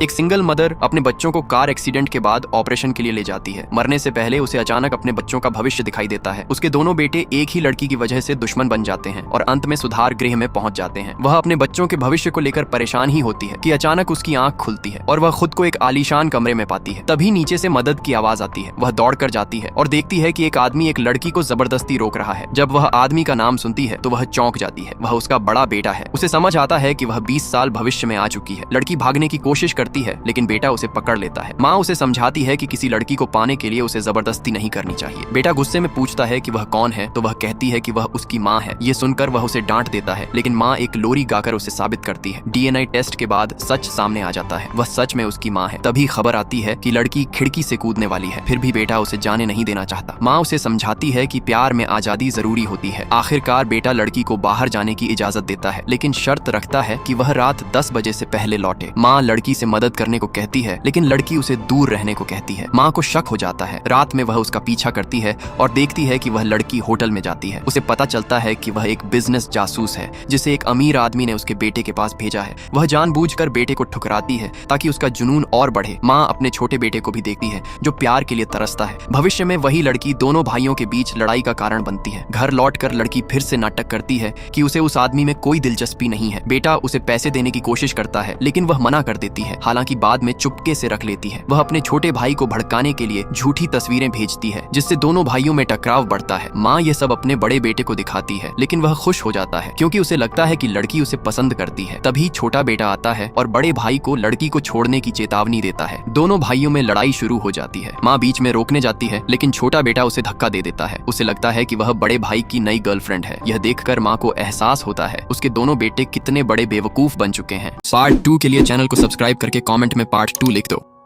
एक single mother अपने बच्चों को कार एक्सीडेंट के बाद ऑपरेशन के लिए ले जाती है। मरने से पहले उसे अचानक अपने बच्चों का भविष्य दिखाई देता है। उसके दोनों बेटे एक ही लड़की की वजह से दुश्मन बन जाते हैं और अंत में सुधार गृह में पहुंच जाते हैं। वह अपने बच्चों के भविष्य को लेकर परेशान ही होती है कि अचानक उसकी आंख खुलती है और वह खुद को एक आलीशान कमरे में पाती है। तभी नीचे से मदद की आवाज आती है। वह दौड़ कर जाती है और देखती है कि एक आदमी एक लड़की को जबरदस्ती रोक रहा है। जब वह आदमी का नाम सुनती है तो वह चौंक जाती है। वह उसका बड़ा बेटा है। उसे समझ आता है कि वह 20 साल भविष्य में आ चुकी है। लड़की भागने की कोशिश करती है लेकिन बेटा उसे पकड़ लेता है। माँ उसे समझाती है कि किसी लड़की को पाने के लिए उसे जबरदस्ती नहीं करनी चाहिए। बेटा गुस्से में पूछता है कि वह कौन है तो वह कहती है कि वह उसकी माँ है। ये सुनकर वह उसे डांट देता है लेकिन माँ एक लोरी गाकर उसे साबित करती है। डीएनए टेस्ट के बाद सच सामने आ जाता है। वह सच में उसकी माँ है। तभी खबर आती है कि लड़की खिड़की से कूदने वाली है। फिर भी बेटा उसे जाने नहीं देना चाहता। माँ उसे समझाती है कि प्यार में आजादी जरूरी होती है। आखिरकार बेटा लड़की को बाहर जाने की इजाजत देता है लेकिन शर्त रखता है कि वह रात 10 बजे से पहले लौटे। माँ लड़की से मदद करने को कहती है लेकिन लड़की उसे दूर रहने को कहती है। माँ को शक हो जाता है। रात में वह उसका पीछा करती है और देखती है कि वह लड़की होटल में जाती है। उसे पता चलता है कि वह एक बिजनेस जासूस है जिसे एक अमीर आदमी ने उसके बेटे के पास भेजा है। वह जानबूझकर बेटे को ठुकराती है ताकि उसका जुनून और बढ़े। माँ अपने छोटे बेटे को भी देखती है जो प्यार के लिए तरसता है। भविष्य में वही लड़की दोनों भाइयों के बीच लड़ाई का कारण बनती है। घर लौटकर लड़की फिर से नाटक करती है कि उसे उस आदमी में कोई दिलचस्पी नहीं है। बेटा उसे पैसे देने की कोशिश करता है लेकिन वह मना कर देती है। हालांकि बाद में चुपके से रख लेती है। वह अपने छोटे भाई को भड़काने के लिए झूठी तस्वीरें भेजती है जिससे दोनों भाइयों में टकराव बढ़ता है। माँ ये सब अपने बड़े बेटे को दिखाती है लेकिन वह खुश हो जाता है क्योंकि उसे लगता है कि लड़की उसे पसंद करती है। तभी छोटा बेटा आता है और बड़े भाई को लड़की को छोड़ने की चेतावनी देता है। दोनों भाइयों में लड़ाई शुरू हो जाती है। माँ बीच में रोकने जाती है लेकिन छोटा बेटा उसे धक्का दे देता है। उसे लगता है कि वह बड़े भाई की नई गर्लफ्रेंड है। यह देखकर माँ को एहसास होता है उसके दोनों बेटे कितने बड़े बेवकूफ बन चुके हैं। पार्ट 2 के लिए चैनल को सब्सक्राइब करके कमेंट में पार्ट 2 लिख दो।